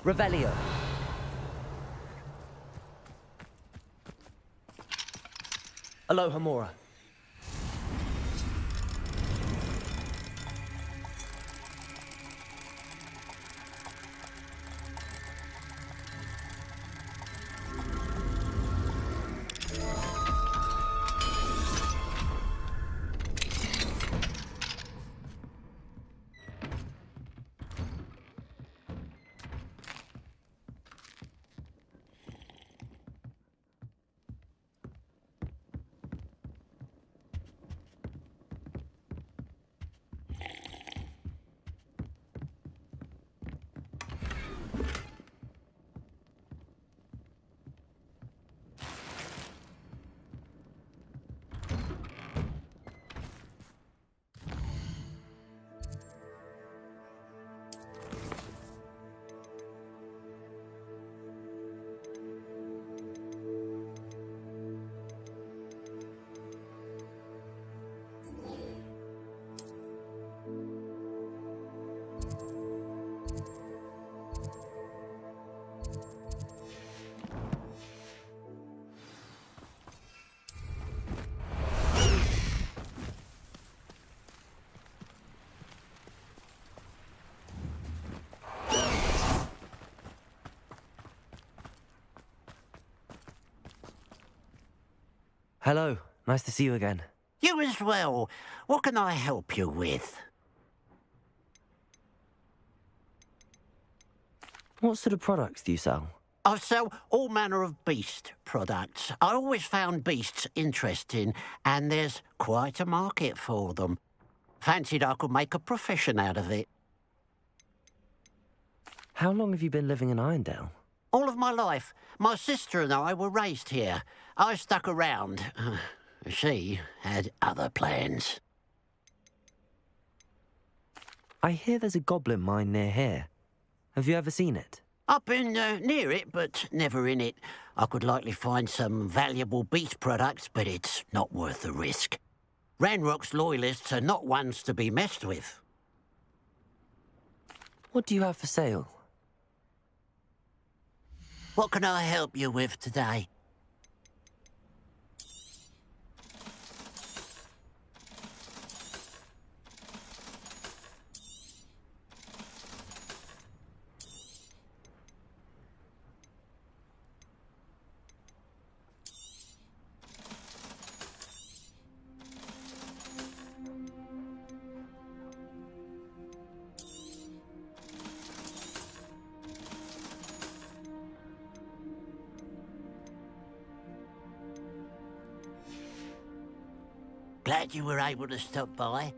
Revelio. Aloha Mora. Hello, nice to see you again. You as well. What can I help you with? What sort of products do you sell? I sell all manner of beast products. I always found beasts interesting, and there's quite a market for them. Fancied I could make a profession out of it. How long have you been living in Irondale? All of my life. My sister and I were raised here. I stuck around. She had other plans. I hear there's a goblin mine near here. Have you ever seen it? I've been near it, but never in it. I could likely find some valuable beast products, but it's not worth the risk. Ranrock's loyalists are not ones to be messed with. What do you have for sale? What can I help you with today? Glad you were able to stop by.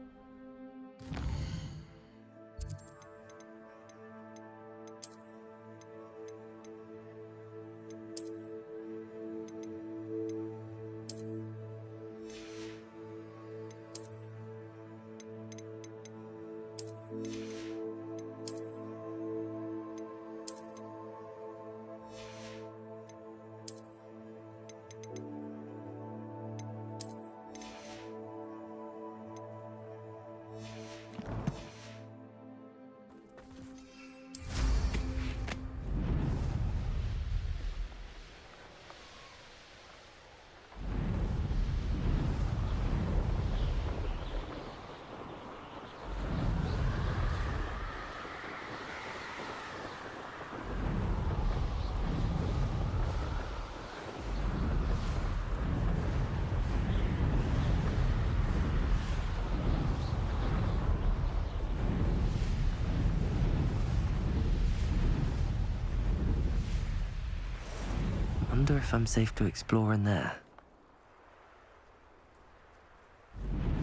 Wonder if I'm safe to explore in there.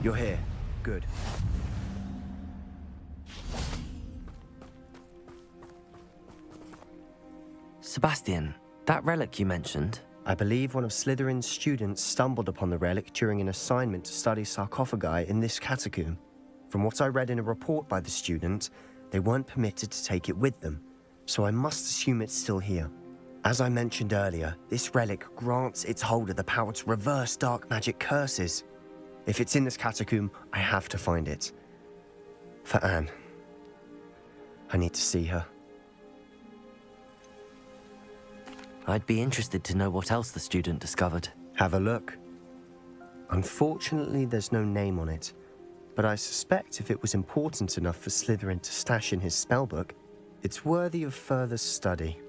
You're here. Good. Sebastian, that relic you mentioned. I believe one of Slytherin's students stumbled upon the relic during an assignment to study sarcophagi in this catacomb. From what I read in a report by the student, they weren't permitted to take it with them, so I must assume it's still here. As I mentioned earlier, this relic grants its holder the power to reverse dark magic curses. If it's in this catacomb, I have to find it. For Anne. I need to see her. I'd be interested to know what else the student discovered. Have a look. Unfortunately, there's no name on it, but I suspect if it was important enough for Slytherin to stash in his spellbook, it's worthy of further study.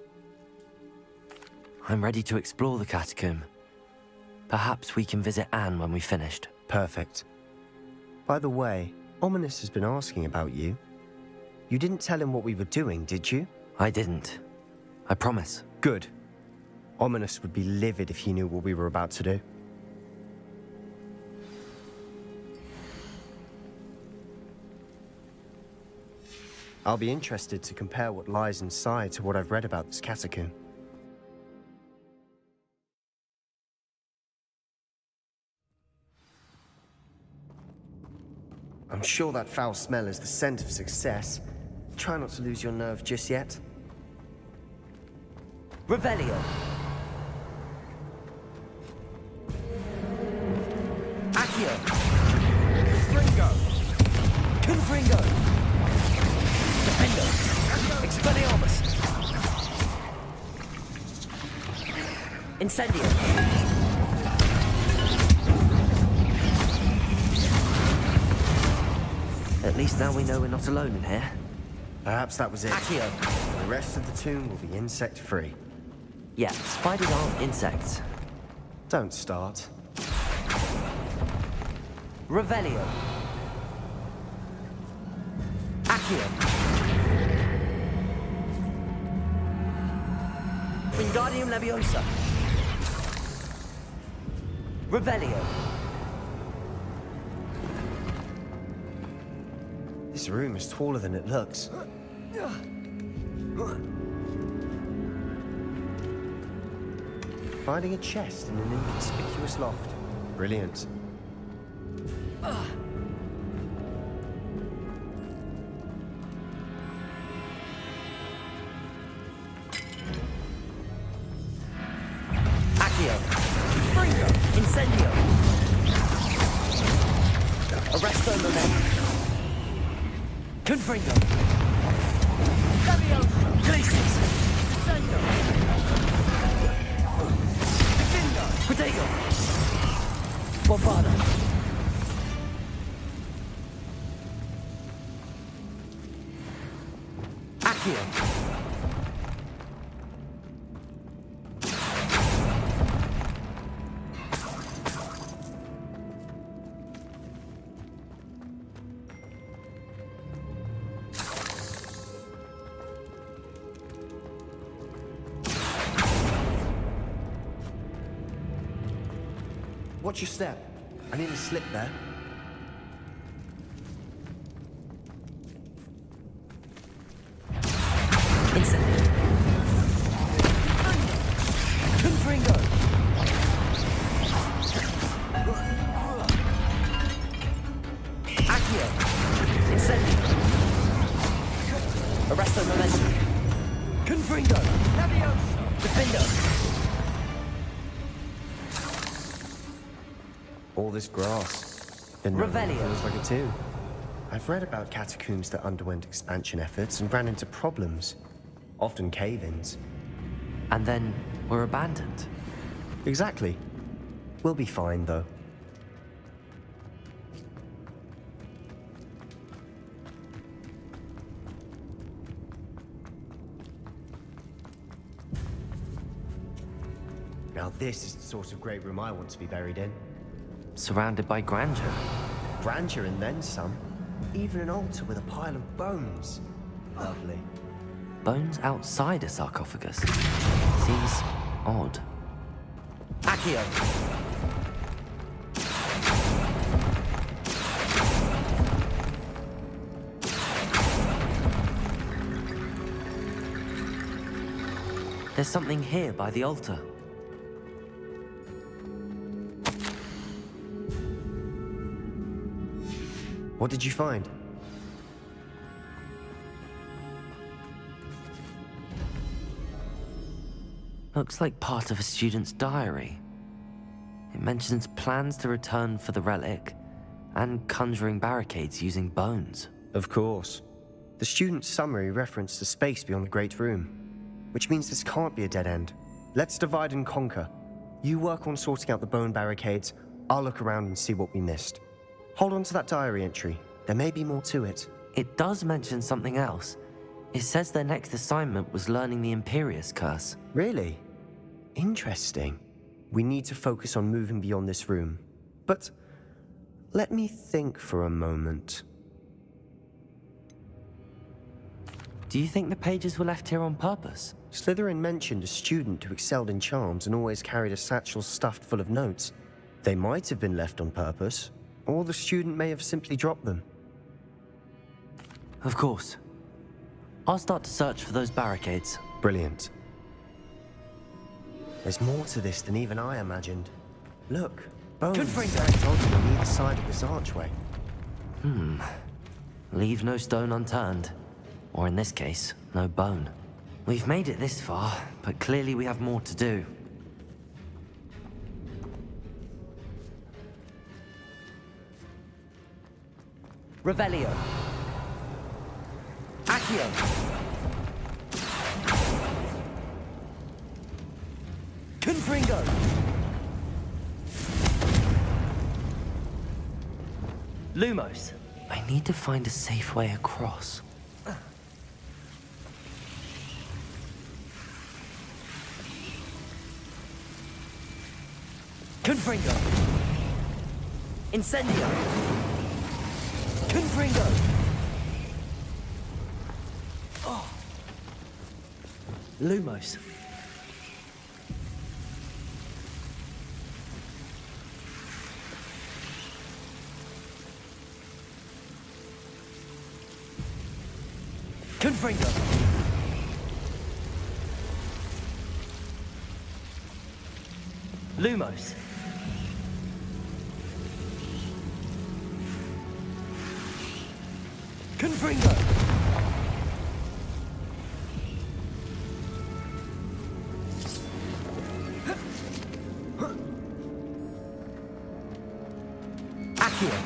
I'm ready to explore the catacomb. Perhaps we can visit Anne when we've finished. Perfect. By the way, Ominous has been asking about you. You didn't tell him what we were doing, did you? I didn't. I promise. Good. Ominous would be livid if he knew what we were about to do. I'll be interested to compare what lies inside to what I've read about this catacomb. I'm sure that foul smell is the scent of success. Try not to lose your nerve just yet. Revelio. Accio. Fringo. Confringo. Defendo. Expelliarmus. Incendio. At least now we know we're not alone in here. Perhaps that was it. Accio. The rest of the tomb will be insect-free. Yeah, spiders aren't insects. Don't start. Revelio. Accio. Wingardium Leviosa. Revelio. This room is taller than it looks. Finding a chest in an inconspicuous loft. Brilliant. Accio. Fringo. Incendio. Arresto Momento. Confringo. Leviosa. Glacius. Incendio. Protego. Bombarda. Accio. Watch your step. I nearly slipped there. Incendio. Confringo. Accio. Incendio. Arresto Momentum. Confringo. Leviosa. Defendo. All this grass. Then Revelio. feels like it too. I've read about catacombs that underwent expansion efforts and ran into problems. Often cave-ins. And then were abandoned. Exactly. We'll be fine, though. Now this is the sort of great room I want to be buried in. Surrounded by grandeur. Grandeur and then some. Even an altar with a pile of bones. Lovely. Bones outside a sarcophagus. Seems odd. Accio. There's something here by the altar. What did you find? Looks like part of a student's diary. It mentions plans to return for the relic and conjuring barricades using bones. Of course. The student's summary referenced a space beyond the Great Room, which means this can't be a dead end. Let's divide and conquer. You work on sorting out the bone barricades. I'll look around and see what we missed. Hold on to that diary entry. There may be more to it. It does mention something else. It says their next assignment was learning the Imperius Curse. Really? Interesting. We need to focus on moving beyond this room. But let me think for a moment. Do you think the pages were left here on purpose? Slytherin mentioned a student who excelled in charms and always carried a satchel stuffed full of notes. They might have been left on purpose, or the student may have simply dropped them. Of course. I'll start to search for those barricades. Brilliant. There's more to this than even I imagined. Look, bones stacked on either side of this archway. Leave no stone unturned. Or in this case, no bone. We've made it this far, but clearly we have more to do. Revelio. Accio. Confringo. Lumos. I need to find a safe way across. Confringo. Incendio. Confringo. Oh. Lumos. Confringo. Lumos. Confringo. Accio.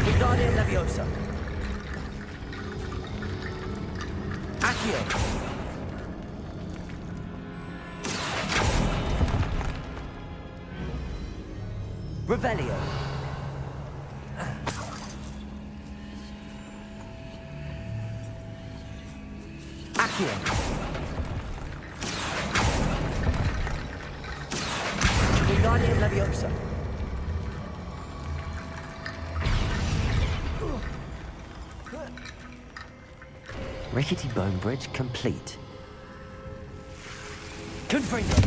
Wingardium Leviosa. Accio. Revelio. Accio. Wingardium Leviosa. Rickety bone bridge complete. Confringo.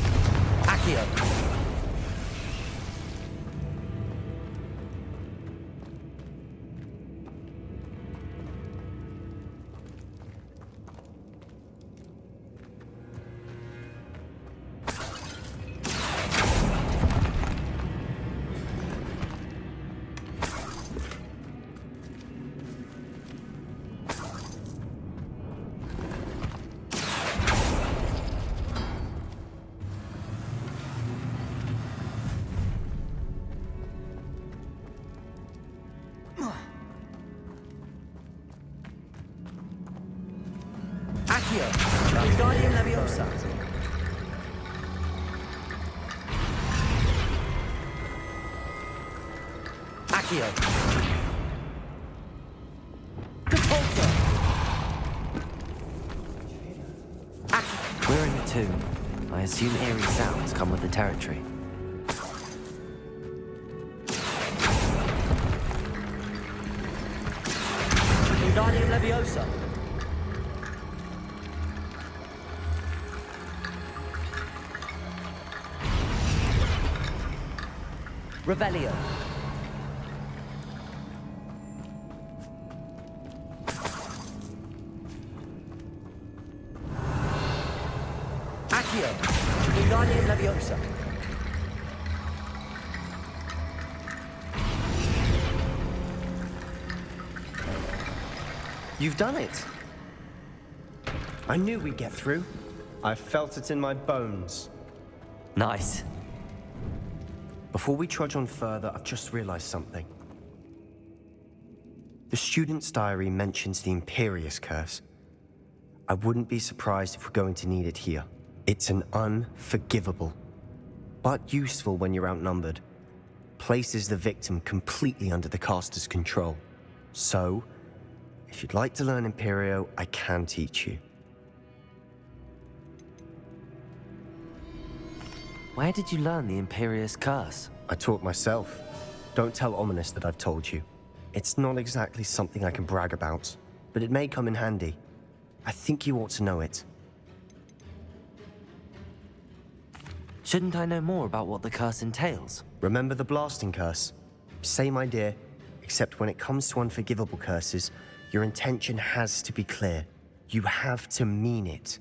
Accio. Accio. Wingardium Leviosa. Accio. Compulsor. We're in the tomb. I assume eerie sounds come with the territory. Wingardium Leviosa. Revelio. Accio. Wingardium Leviosa. You've done it. I knew we'd get through. I felt it in my bones. Nice. Before we trudge on further, I've just realized something. The student's diary mentions the Imperius Curse. I wouldn't be surprised if we're going to need it here. It's an unforgivable, but useful when you're outnumbered. Places the victim completely under the caster's control. So, if you'd like to learn Imperio, I can teach you. Where did you learn the Imperius Curse? I taught myself. Don't tell Ominous that I've told you. It's not exactly something I can brag about, but it may come in handy. I think you ought to know it. Shouldn't I know more about what the curse entails? Remember the blasting curse? Same idea, except when it comes to unforgivable curses, your intention has to be clear. You have to mean it.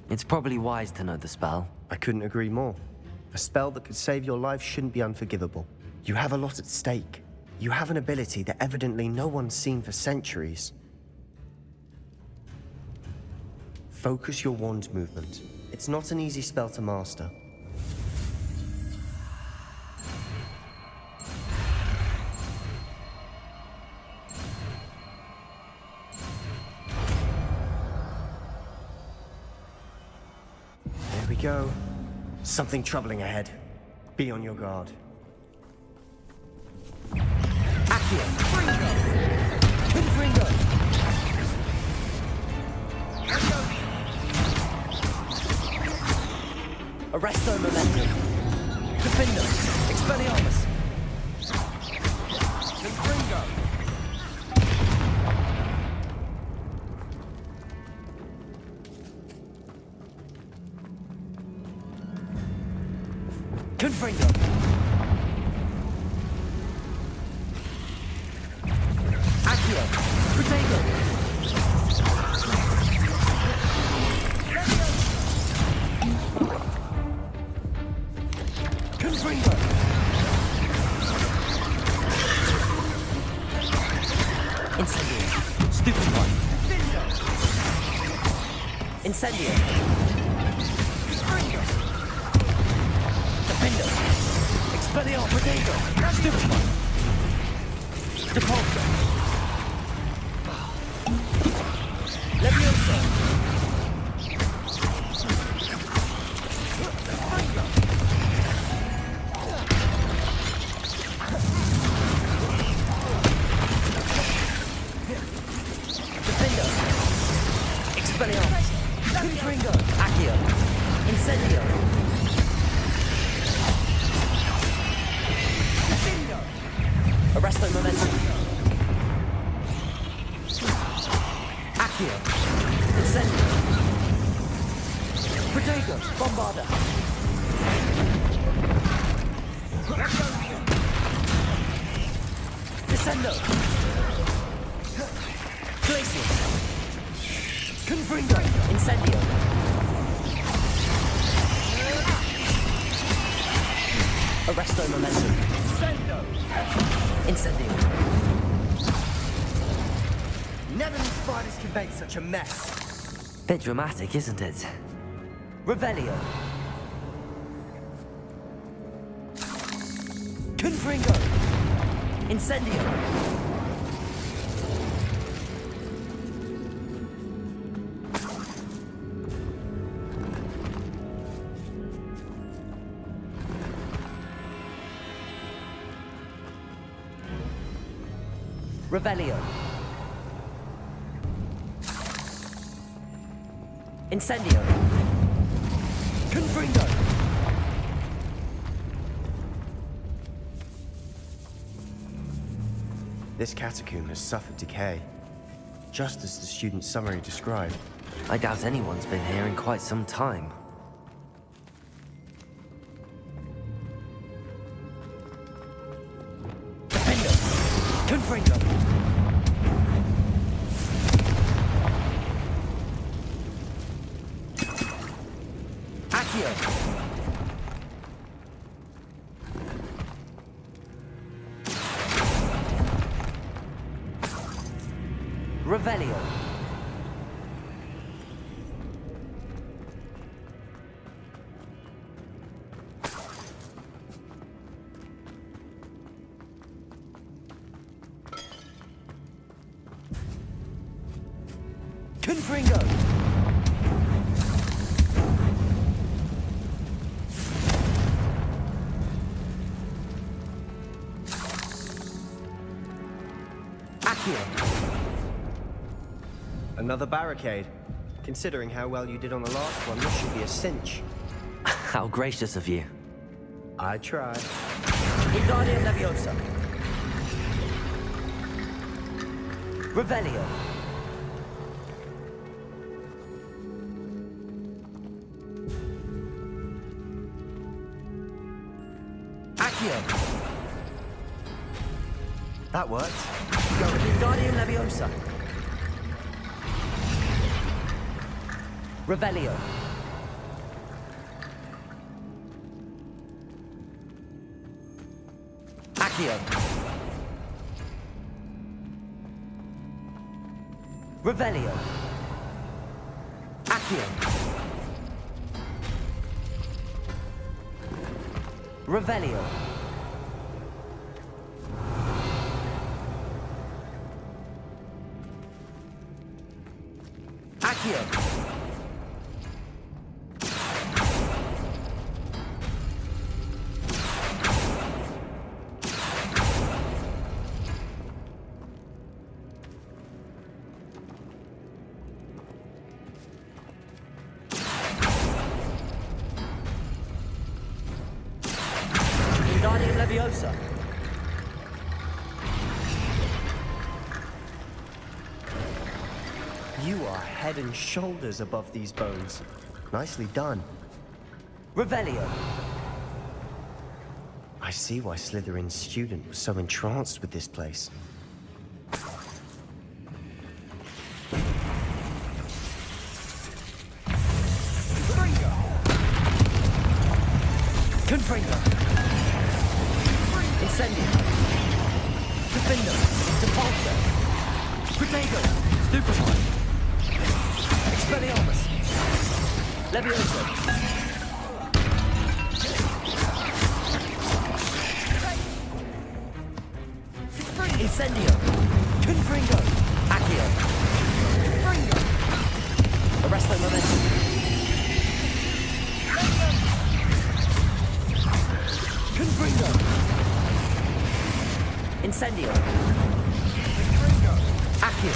It's probably wise to know the spell. I couldn't agree more. A spell that could save your life shouldn't be unforgivable. You have a lot at stake. You have an ability that evidently no one's seen for centuries. Focus your wand movement. It's not an easy spell to master. There we go. Something troubling ahead. Be on your guard. Accio! Confringo! Arresto Momentum! Defendo! Expelliarmus! Confringo! Confringo! Accio! Protego! Confringo! Incendio! Stupid one! Incendio! Defendo! Expelliarmus! Protego! Stupid one! Depulso! Levioso! Defendo! Expelliarmus! Confringo! Accio! Incendio! Arresto Momentum! Accio! Incendio! Protego! Bombarda! Descendo! Glacius! Confringo! Incendio! Arresto Momentum! Incendio! Never knew spiders could make such a mess. Bit dramatic, isn't it? Revelio! Confringo! Incendio! Revelio! Incendio! Confringo! This catacomb has suffered decay, just as the student's summary described. I doubt anyone's been here in quite some time. Defendo! Confringo! Accio! Revelio! Confringo! Accio! Another barricade. Considering how well you did on the last one, this should be a cinch. How gracious of you. I tried. Wingardium Leviosa. Revelio. Accio. That worked. Go Wingardium Leviosa. Revelio. Accio. Revelio. Accio. Revelio. Accio. Wingardium Leviosa. You are head and shoulders above these bones. Nicely done. Revelio. I see why Slytherin's student was so entranced with this place. Confringo. Incendio. Defendo. Depulso. Protego. Stupefy. Expelliarmus. Levioso. Incendio. Confringo. Accio. Arresto Momentum. Confringo. Incendio. Accio.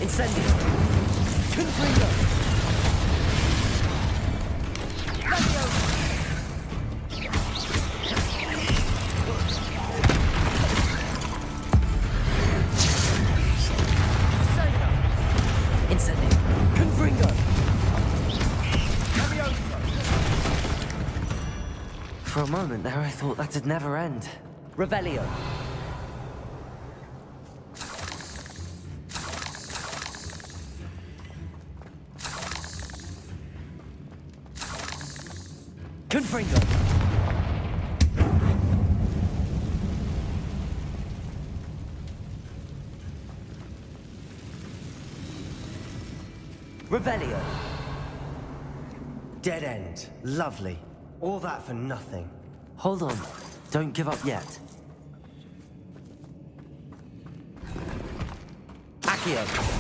Incendio. Confringo. Incendio. Confringo. For a moment there, I thought that'd never end. Revelio. Confringo. Revelio. Dead end. Lovely. All that for nothing. Hold on. Don't give up yet. Accio.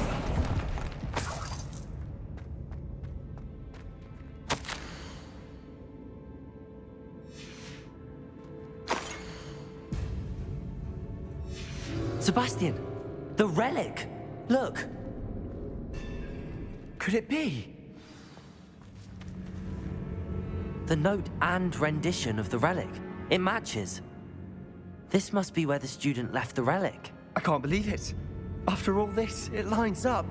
Sebastian, the relic. Look. Could it be? The note and rendition of the relic. It matches. This must be where the student left the relic. I can't believe it. After all this, it lines up.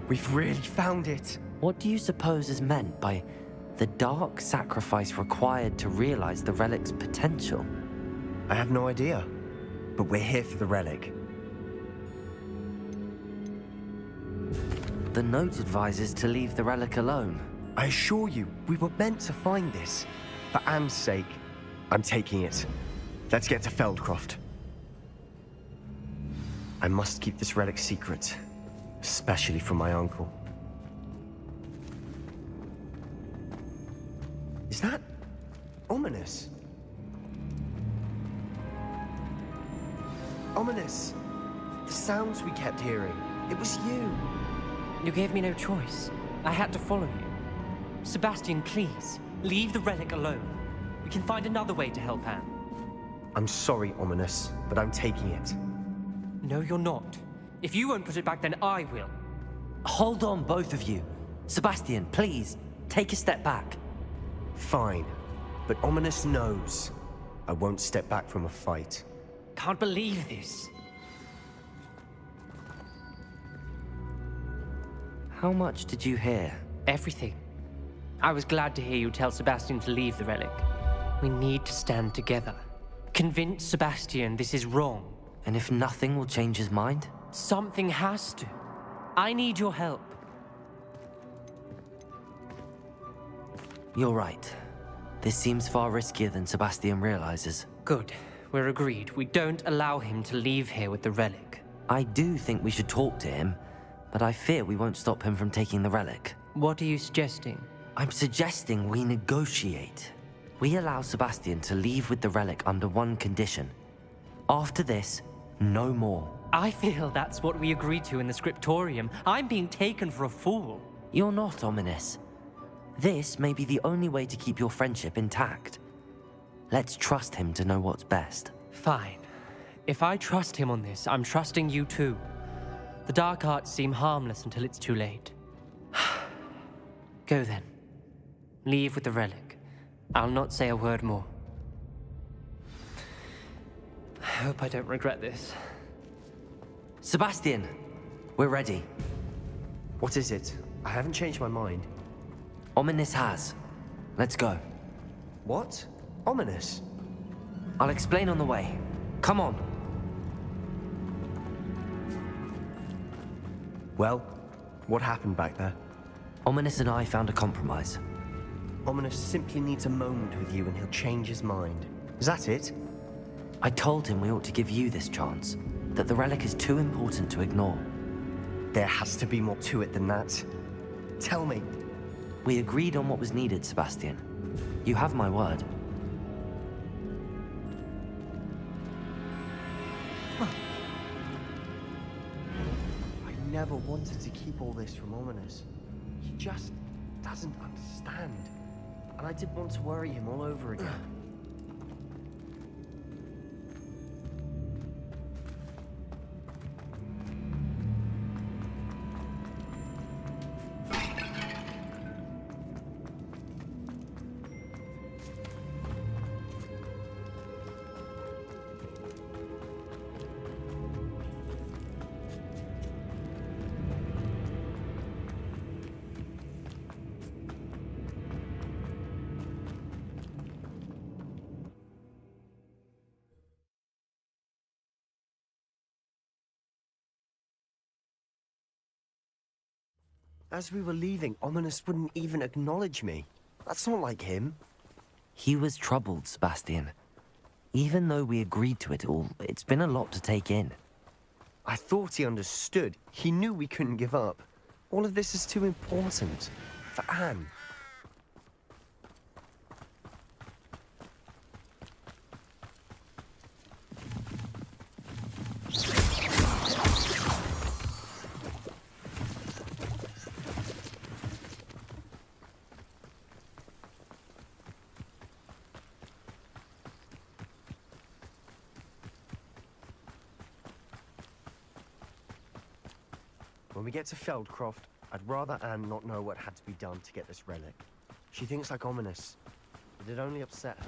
We've really found it. What do you suppose is meant by the dark sacrifice required to realize the relic's potential? I have no idea. But we're here for the relic. The note advises to leave the relic alone. I assure you, we were meant to find this. For Anne's sake, I'm taking it. Let's get to Feldcroft. I must keep this relic secret, especially from my uncle. Is that Ominous. Ominous. The sounds we kept hearing. It was you. You gave me no choice. I had to follow you. Sebastian, please, leave the relic alone. We can find another way to help Anne. I'm sorry, Ominous, but I'm taking it. No, you're not. If you won't put it back, then I will. Hold on, both of you. Sebastian, please, take a step back. Fine, but Ominous knows I won't step back from a fight. Can't believe this. How much did you hear? Everything. I was glad to hear you tell Sebastian to leave the relic. We need to stand together. Convince Sebastian this is wrong. And if nothing will change his mind? Something has to. I need your help. You're right. This seems far riskier than Sebastian realizes. Good. We're agreed. We don't allow him to leave here with the relic. I do think we should talk to him, but I fear we won't stop him from taking the relic. What are you suggesting? I'm suggesting we negotiate. We allow Sebastian to leave with the relic under one condition. After this, no more. I feel that's what we agreed to in the scriptorium. I'm being taken for a fool. You're not, Ominous. This may be the only way to keep your friendship intact. Let's trust him to know what's best. Fine. If I trust him on this, I'm trusting you too. The dark arts seem harmless until it's too late. Go then. Leave with the relic. I'll not say a word more. I hope I don't regret this. Sebastian, we're ready. What is it? I haven't changed my mind. Ominous has. Let's go. What? Ominous? I'll explain on the way. Come on. Well, what happened back there? Ominous and I found a compromise. Ominous simply needs a moment with you and he'll change his mind. Is that it? I told him we ought to give you this chance, that the relic is too important to ignore. There has to be more to it than that. Tell me. We agreed on what was needed, Sebastian. You have my word. I never wanted to keep all this from Ominous. He just doesn't understand. And I didn't want to worry him all over again. As we were leaving, Ominous wouldn't even acknowledge me. That's not like him. He was troubled, Sebastian. Even though we agreed to it all, it's been a lot to take in. I thought he understood. He knew we couldn't give up. All of this is too important. For Anne. When we get to Feldcroft, I'd rather Anne not know what had to be done to get this relic. She thinks like Ominous, but it only upset her.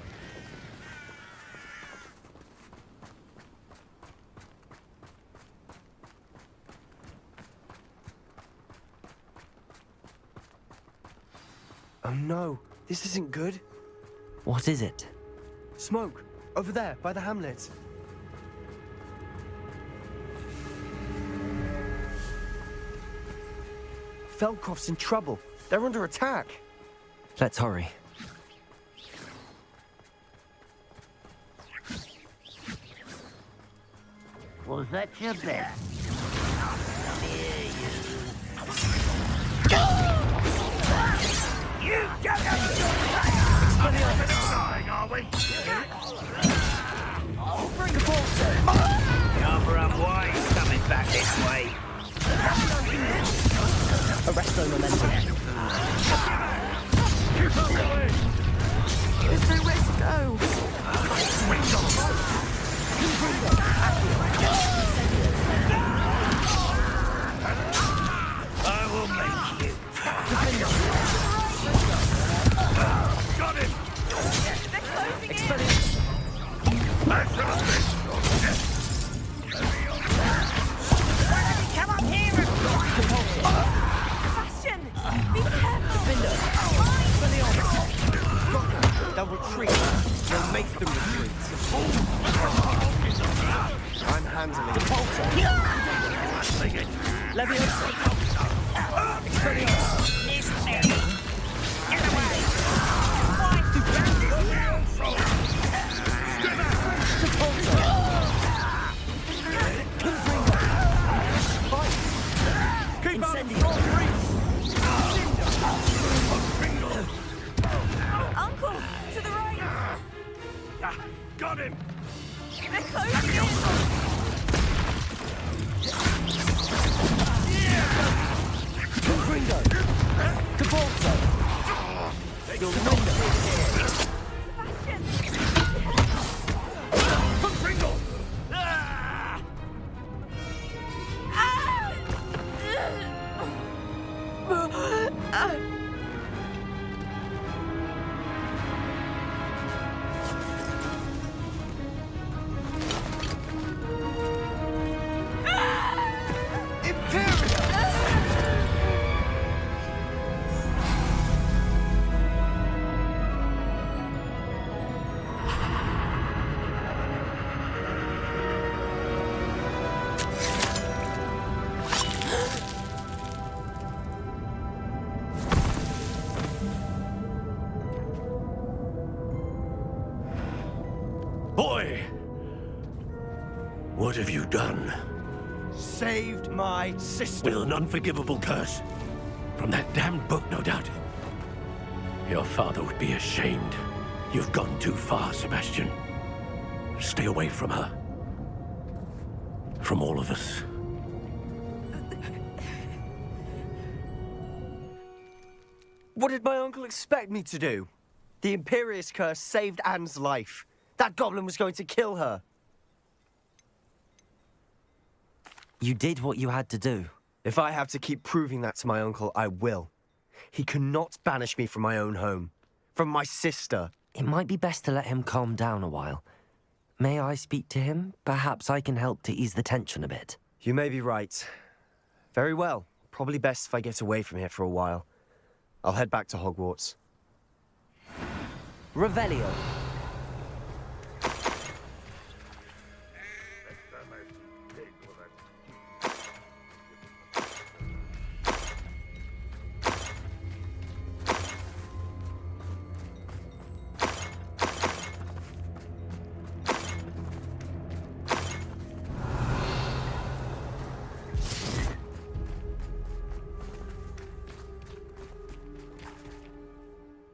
Oh no, this isn't good. What is it? Smoke, over there, by the hamlet. Feldcroft's in trouble. They're under attack. Let's hurry. Was that your bet? You we? Bring the ball, sir. The other way is coming back this way. Arresto momentum. There's nowhere to go. I will make you. Got him! Expelliarmus. Come up here and... Sebastian! Be careful! Defender. They'll retreat. They'll make them retreat. I'm handling it. Leviosa. Expelliarmus. Get away! Uncle! To the right! Got him! They're closing in! Confringo. Cabalso. Sebastian! Pringle! Boy! What have you done? Saved my sister. With an unforgivable curse. From that damned book, no doubt. Your father would be ashamed. You've gone too far, Sebastian. Stay away from her. From all of us. What did my uncle expect me to do? The Imperious curse saved Anne's life. That goblin was going to kill her. You did what you had to do. If I have to keep proving that to my uncle, I will. He cannot banish me from my own home. From my sister. It might be best to let him calm down a while. May I speak to him? Perhaps I can help to ease the tension a bit. You may be right. Very well. Probably best if I get away from here for a while. I'll head back to Hogwarts. Revelio.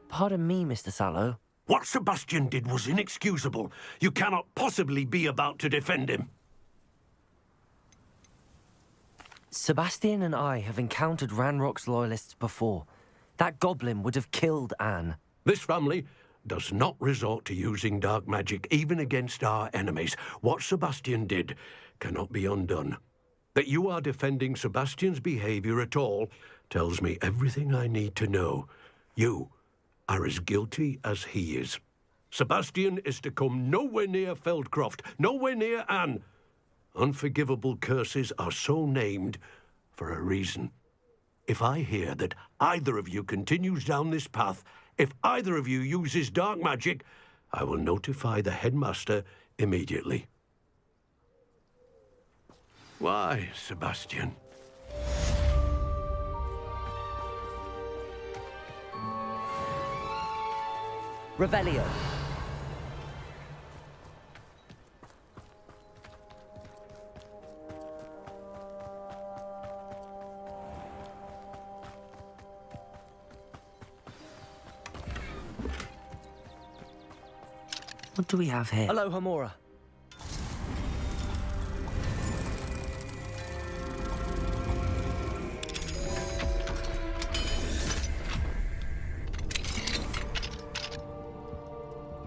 Pardon me, Mr. Sallow. What Sebastian did was inexcusable. You cannot possibly be about to defend him. Sebastian and I have encountered Ranrock's loyalists before. That goblin would have killed Anne. This family does not resort to using dark magic, even against our enemies. What Sebastian did cannot be undone. That you are defending Sebastian's behavior at all tells me everything I need to know. You are as guilty as he is. Sebastian is to come nowhere near Feldcroft, nowhere near Anne. Unforgivable curses are so named for a reason. If I hear that either of you continues down this path, if either of you uses dark magic, I will notify the headmaster immediately. Why, Sebastian? Revelio. What do we have here? Hello, Hamora.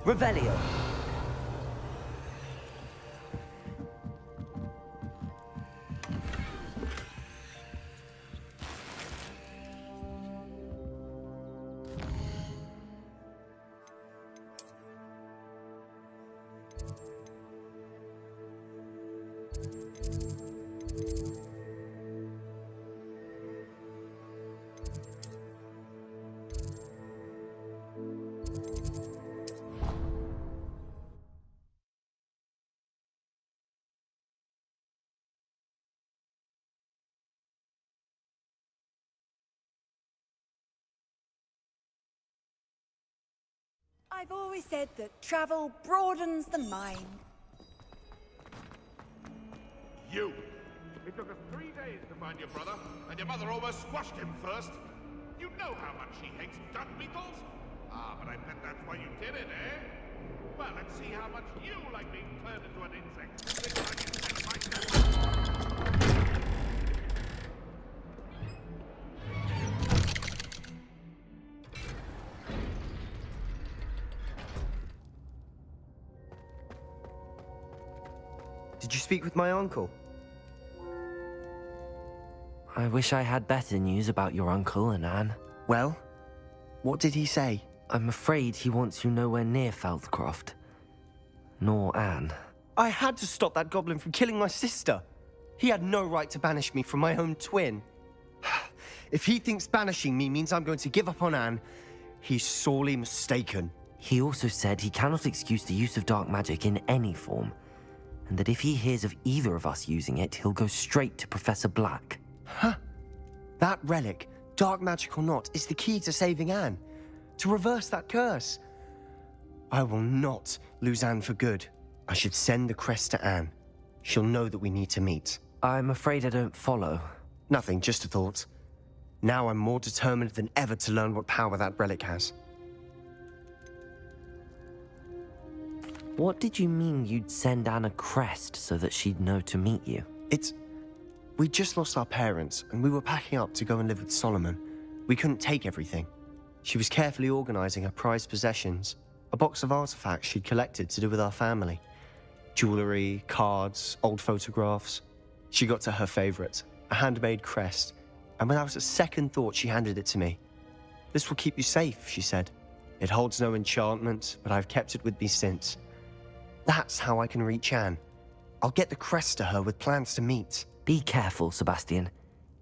Revelio. I've always said that travel broadens the mind. You! It took us 3 days to find your brother, and your mother almost squashed him first. You know how much she hates dung beetles? Ah, but I bet that's why you did it, eh? Well, let's see how much you like being turned into an insect. Think I can tell myself. Did you speak with my uncle? I wish I had better news about your uncle and Anne. Well, what did he say? I'm afraid he wants you nowhere near Feldcroft. Nor Anne. I had to stop that goblin from killing my sister. He had no right to banish me from my own twin. If he thinks banishing me means I'm going to give up on Anne, he's sorely mistaken. He also said he cannot excuse the use of dark magic in any form, and that if he hears of either of us using it, he'll go straight to Professor Black. Huh? That relic, dark magic or not, is the key to saving Anne. To reverse that curse. I will not lose Anne for good. I should send the crest to Anne. She'll know that we need to meet. I'm afraid I don't follow. Nothing, just a thought. Now I'm more determined than ever to learn what power that relic has. What did you mean you'd send Anne a crest so that she'd know to meet you? We just lost our parents, and we were packing up to go and live with Solomon. We couldn't take everything. She was carefully organizing her prized possessions, a box of artifacts she'd collected to do with our family. Jewelry, cards, old photographs. She got to her favorite, a handmade crest, and without a second thought, she handed it to me. "This will keep you safe," she said. "It holds no enchantment, but I've kept it with me since. That's how I can reach Anne. I'll get the crest to her with plans to meet." Be careful, Sebastian.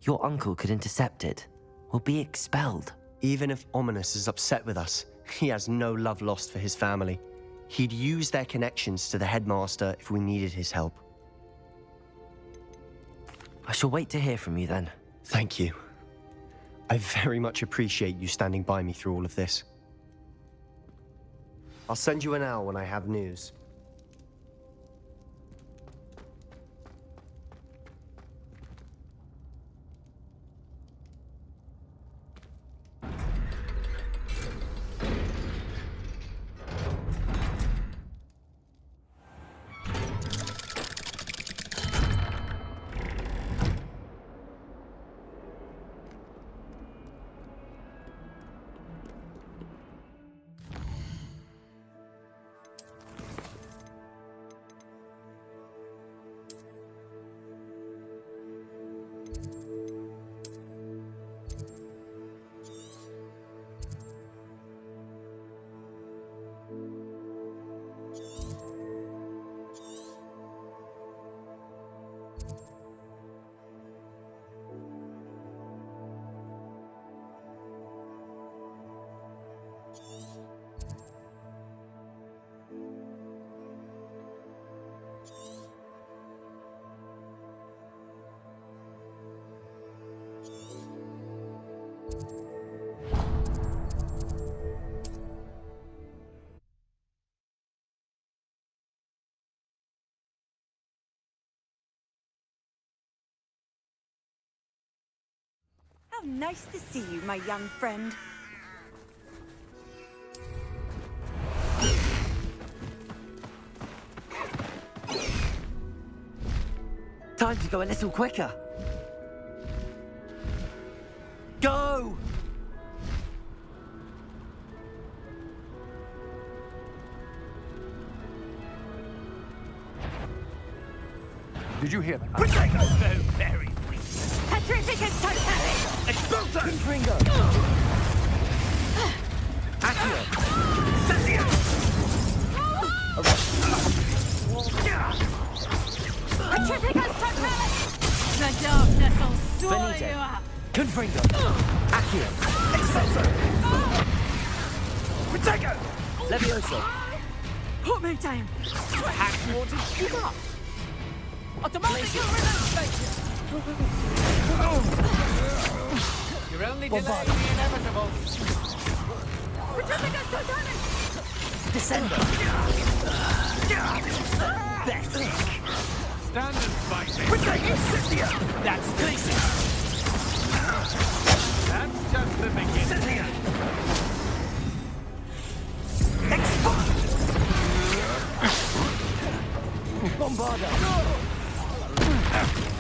Your uncle could intercept it. We'll be expelled. Even if Ominous is upset with us, he has no love lost for his family. He'd use their connections to the headmaster if we needed his help. I shall wait to hear from you then. Thank you. I very much appreciate you standing by me through all of this. I'll send you an owl when I have news. How nice to see you, my young friend. time to go a little quicker. Go! Did you hear that? Protego! So very brief. Petrificus totalis! Expulso! Confringo! Accio! Incendio! Petrificus totalis! The darkness will swallow Finito. you up! Confringo! Accio! Expulso! Protego! Levioso! Put me down! Hack water! Keep up! Automatically resuscitation! You're only delaying the inevitable. Petrificus totalis! Descendo! Best! Stand and fight it. Protego! Incendio! That's basic! That's just the beginning. Incendio! Expulso! Bombardo!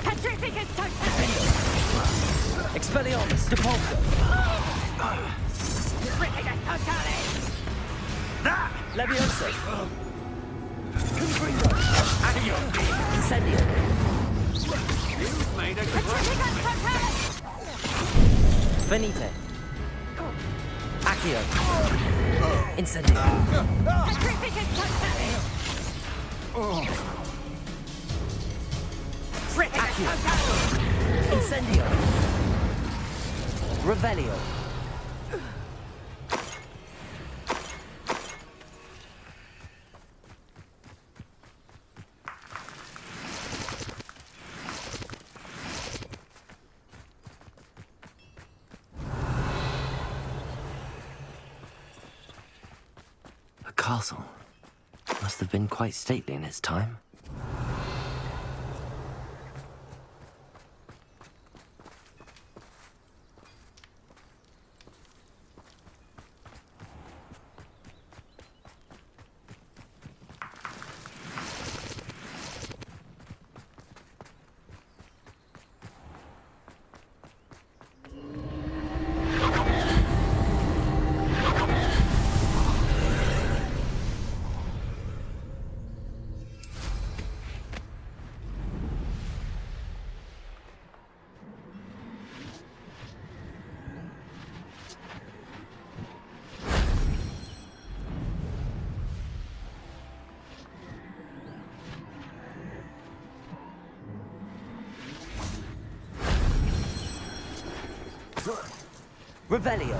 Petrificus totalis! Expelliarmus! Depulso! Petrificus totalis! Levioso! Confringo! Accio! Incendio! You've made a great Petrificus totalis! Venite! Accio! Incendio! Petrificus totalis! Accio! Incendio! Revelio! A castle. Must have been quite stately in its time. Revelio!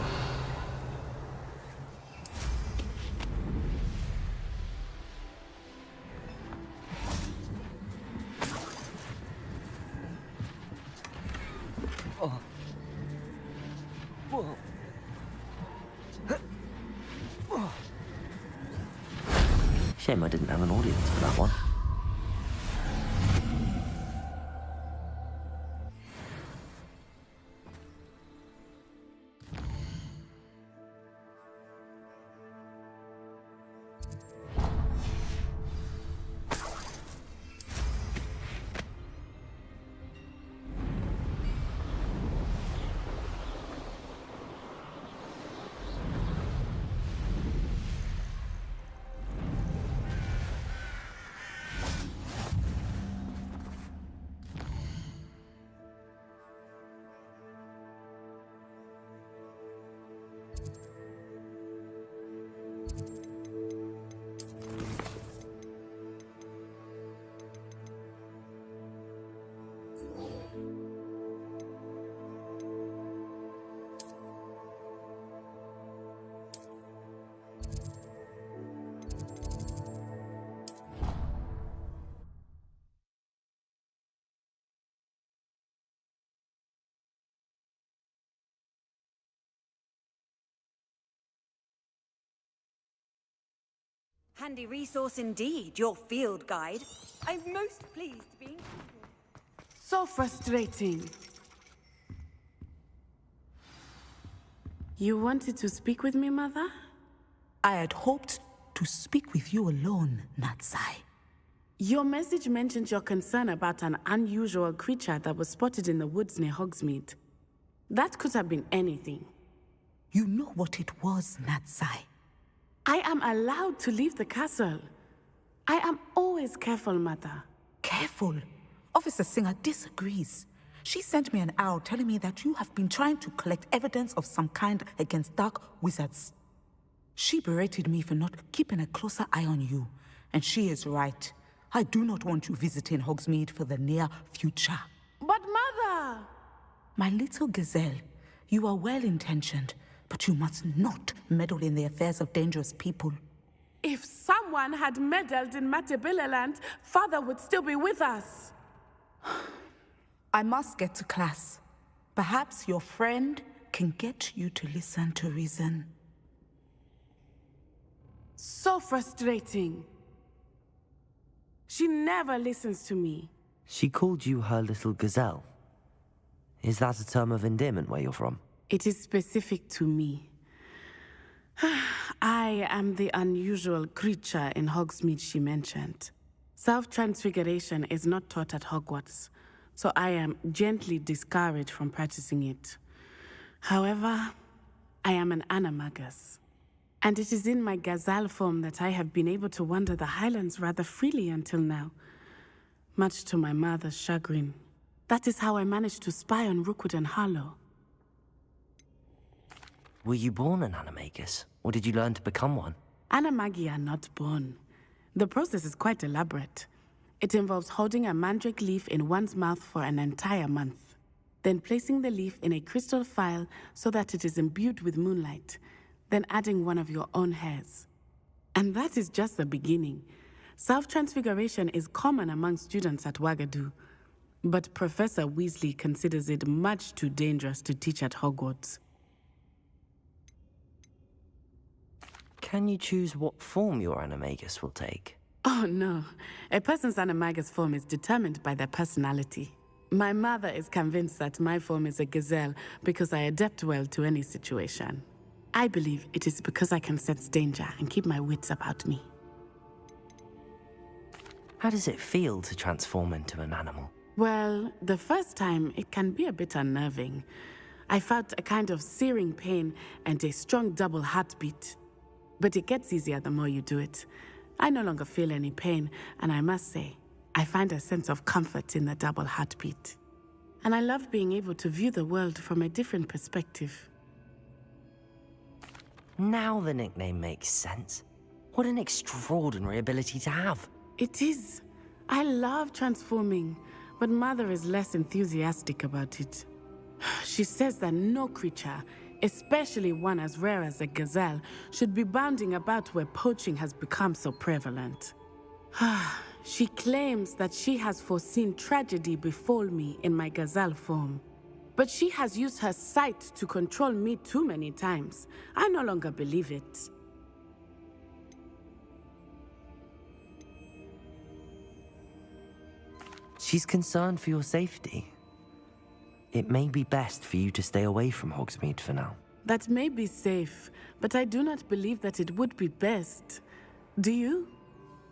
Oh. Whoa. Shame I didn't have an audience for that one. Handy resource indeed, your field guide. I'm most pleased to be included. So frustrating. You wanted to speak with me, Mother? I had hoped to speak with you alone, Natsai. Your message mentioned your concern about an unusual creature that was spotted in the woods near Hogsmeade. That could have been anything. You know what it was, Natsai. I am allowed to leave the castle. I am always careful, Mother. Careful? Officer Singer disagrees. She sent me an owl telling me that you have been trying to collect evidence of some kind against dark wizards. She berated me for not keeping a closer eye on you, and she is right. I do not want you visiting Hogsmeade for the near future. But Mother! My little gazelle, you are well-intentioned, but you must not meddle in the affairs of dangerous people. If someone had meddled in Matabeleland, Father would still be with us. I must get to class. Perhaps your friend can get you to listen to reason. So frustrating. She never listens to me. She called you her little gazelle. Is that a term of endearment where you're from? It is specific to me. I am the unusual creature in Hogsmeade she mentioned. Self-transfiguration is not taught at Hogwarts, so I am gently discouraged from practicing it. However, I am an animagus, and it is in my gazelle form that I have been able to wander the Highlands rather freely until now, much to my mother's chagrin. That is how I managed to spy on Rookwood and Harlow. Were you born an animagus, or did you learn to become one? Animagi are not born. The process is quite elaborate. It involves holding a mandrake leaf in one's mouth for an entire month, then placing the leaf in a crystal phial so that it is imbued with moonlight, then adding one of your own hairs. And that is just the beginning. Self-transfiguration is common among students at Wagadu, but Professor Weasley considers it much too dangerous to teach at Hogwarts. Can you choose what form your animagus will take? Oh no, a person's animagus form is determined by their personality. My mother is convinced that my form is a gazelle because I adapt well to any situation. I believe it is because I can sense danger and keep my wits about me. How does it feel to transform into an animal? Well, the first time it can be a bit unnerving. I felt a kind of searing pain and a strong double heartbeat. But it gets easier the more you do it. I no longer feel any pain, and I must say, I find a sense of comfort in the double heartbeat. And I love being able to view the world from a different perspective. Now the nickname makes sense. What an extraordinary ability to have. It is. I love transforming, but Mother is less enthusiastic about it. She says that no creature, especially one as rare as a gazelle, should be bounding about where poaching has become so prevalent. She claims that she has foreseen tragedy befall me in my gazelle form. But she has used her sight to control me too many times. I no longer believe it. She's concerned for your safety. It may be best for you to stay away from Hogsmeade for now. That may be safe, but I do not believe that it would be best. Do you?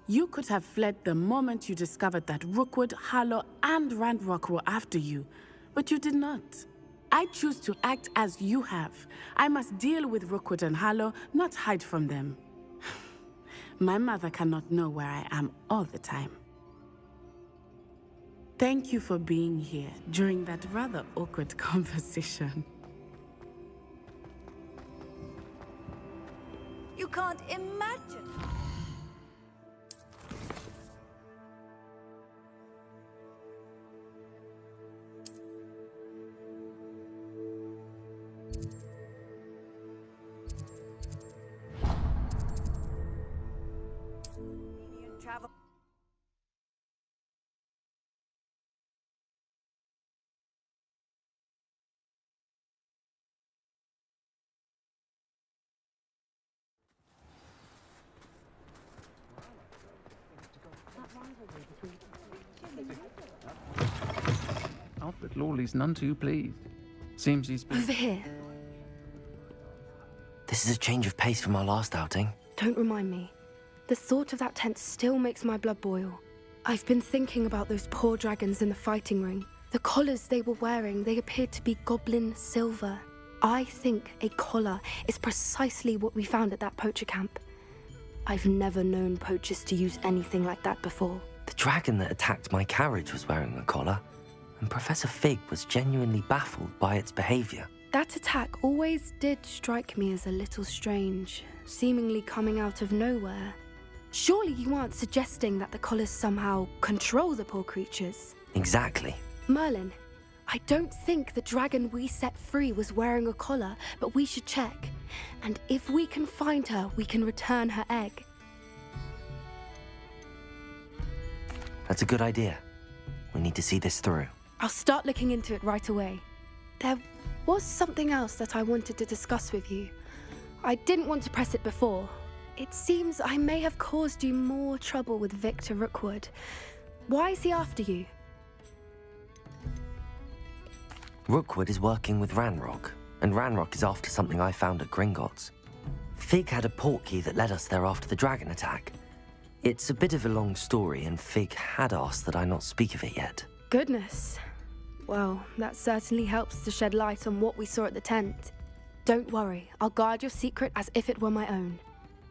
You could have fled the moment you discovered that Rookwood, Harlow, and Ranrock were after you, but you did not. I choose to act as you have. I must deal with Rookwood and Harlow, not hide from them. My mother cannot know where I am all the time. Thank you for being here during that rather awkward conversation. You can't imagine. Travel. Alfred Lawley's none too pleased. Seems he's been... Over here. This is a change of pace from our last outing. Don't remind me. The thought of that tent still makes my blood boil. I've been thinking about those poor dragons in the fighting ring. The collars they were wearing, they appeared to be goblin silver. I think a collar is precisely what we found at that poacher camp. I've never known poachers to use anything like that before. The dragon that attacked my carriage was wearing a collar, and Professor Fig was genuinely baffled by its behavior. That attack always did strike me as a little strange, seemingly coming out of nowhere. Surely you aren't suggesting that the collars somehow control the poor creatures? Exactly. Merlin, I don't think the dragon we set free was wearing a collar, but we should check. And if we can find her, we can return her egg. That's a good idea. We need to see this through. I'll start looking into it right away. There was something else that I wanted to discuss with you. I didn't want to press it before. It seems I may have caused you more trouble with Victor Rookwood. Why is he after you? Rookwood is working with Ranrock, and Ranrock is after something I found at Gringotts. Fig had a portkey that led us there after the dragon attack. It's a bit of a long story, and Fig had asked that I not speak of it yet. Goodness. Well, that certainly helps to shed light on what we saw at the tent. Don't worry, I'll guard your secret as if it were my own.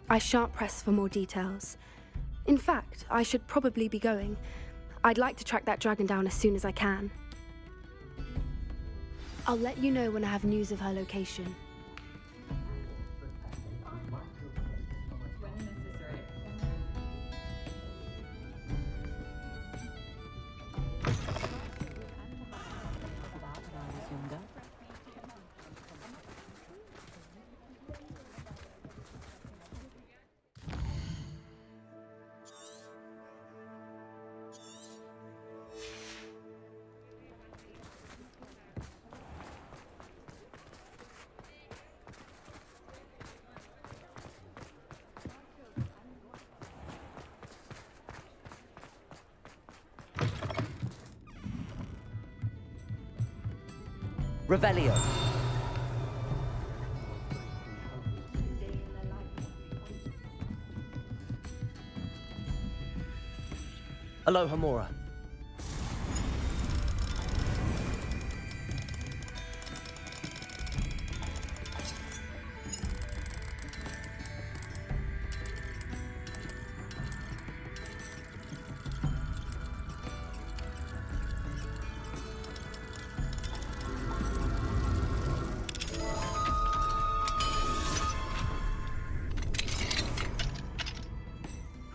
I shan't press for more details. In fact, I should probably be going. I'd like to track that dragon down as soon as I can. I'll let you know when I have news of her location. Revelio. Aloha Mora.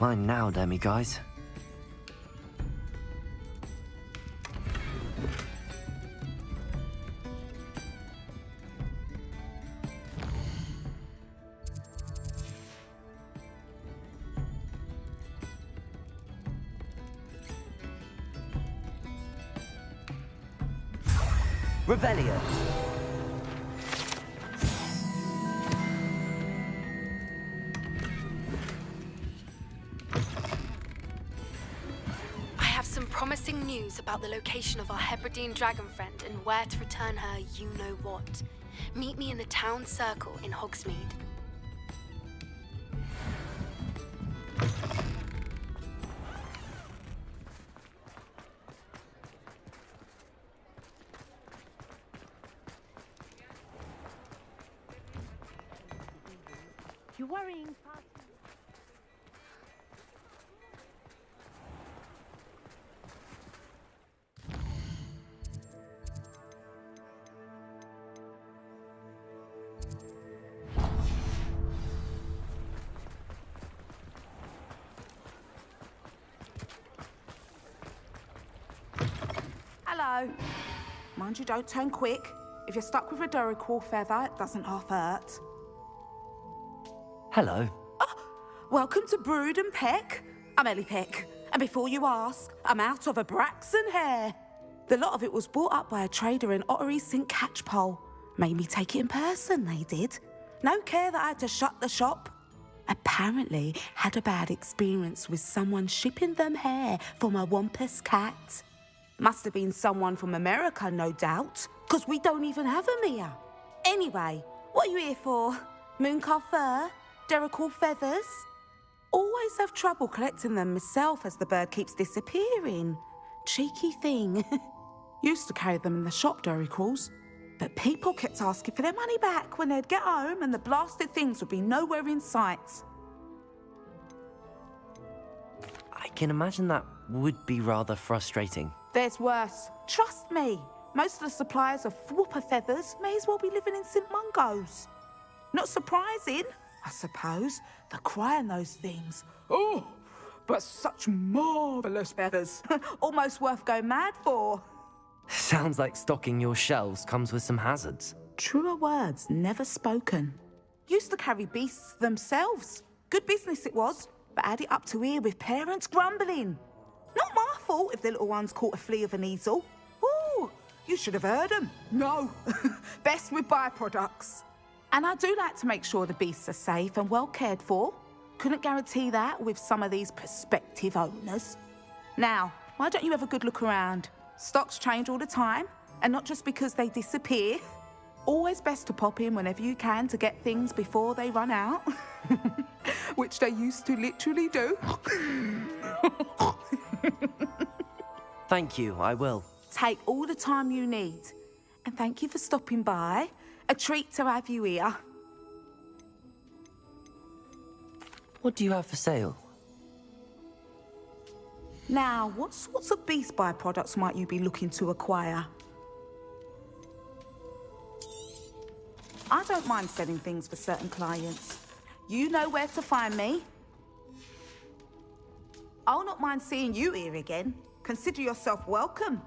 Mine now, Demi guys. Revelio. Promising news about the location of our Hebridean dragon friend and where to return her you-know-what. Meet me in the town circle in Hogsmeade. You're worrying. Hello. Mind you don't turn quick. If you're stuck with a Duracell feather, it doesn't half hurt. Hello. Welcome to Brood and Peck. I'm Ellie Peck. And before you ask, I'm out of a Braxton hair. The lot of it was bought up by a trader in Ottery St. Catchpole. Made me take it in person, they did. No care that I had to shut the shop. Apparently had a bad experience with someone shipping them hair for my Wampus cat. Must have been someone from America, no doubt, because we don't even have them here. Anyway, what are you here for? Mooncar fur? Duracell feathers? Always have trouble collecting them myself as the bird keeps disappearing. Cheeky thing. Used to carry them in the shop, I recalls. But people kept asking for their money back when they'd get home and the blasted things would be nowhere in sight. I can imagine that would be rather frustrating. There's worse. Trust me. Most of the suppliers of whooper feathers may as well be living in St. Mungo's. Not surprising, I suppose, the cry in those things. Oh, but such marvellous feathers. Almost worth going mad for. Sounds like stocking your shelves comes with some hazards. Truer words never spoken. Used to carry beasts themselves. Good business it was, but had it up to here with parents grumbling. Not my fault if the little ones caught a flea of an easel. Ooh, you should have heard them. No, best with byproducts. And I do like to make sure the beasts are safe and well cared for. Couldn't guarantee that with some of these prospective owners. Now, why don't you have a good look around? Stocks change all the time, and not just because they disappear. Always best to pop in whenever you can to get things before they run out. Which they used to literally do. Thank you, I will. Take all the time you need. And thank you for stopping by. A treat to have you here. What do you have for sale? Now, what sorts of beast byproducts might you be looking to acquire? I don't mind selling things for certain clients. You know where to find me. I'll not mind seeing you here again. Consider yourself welcome.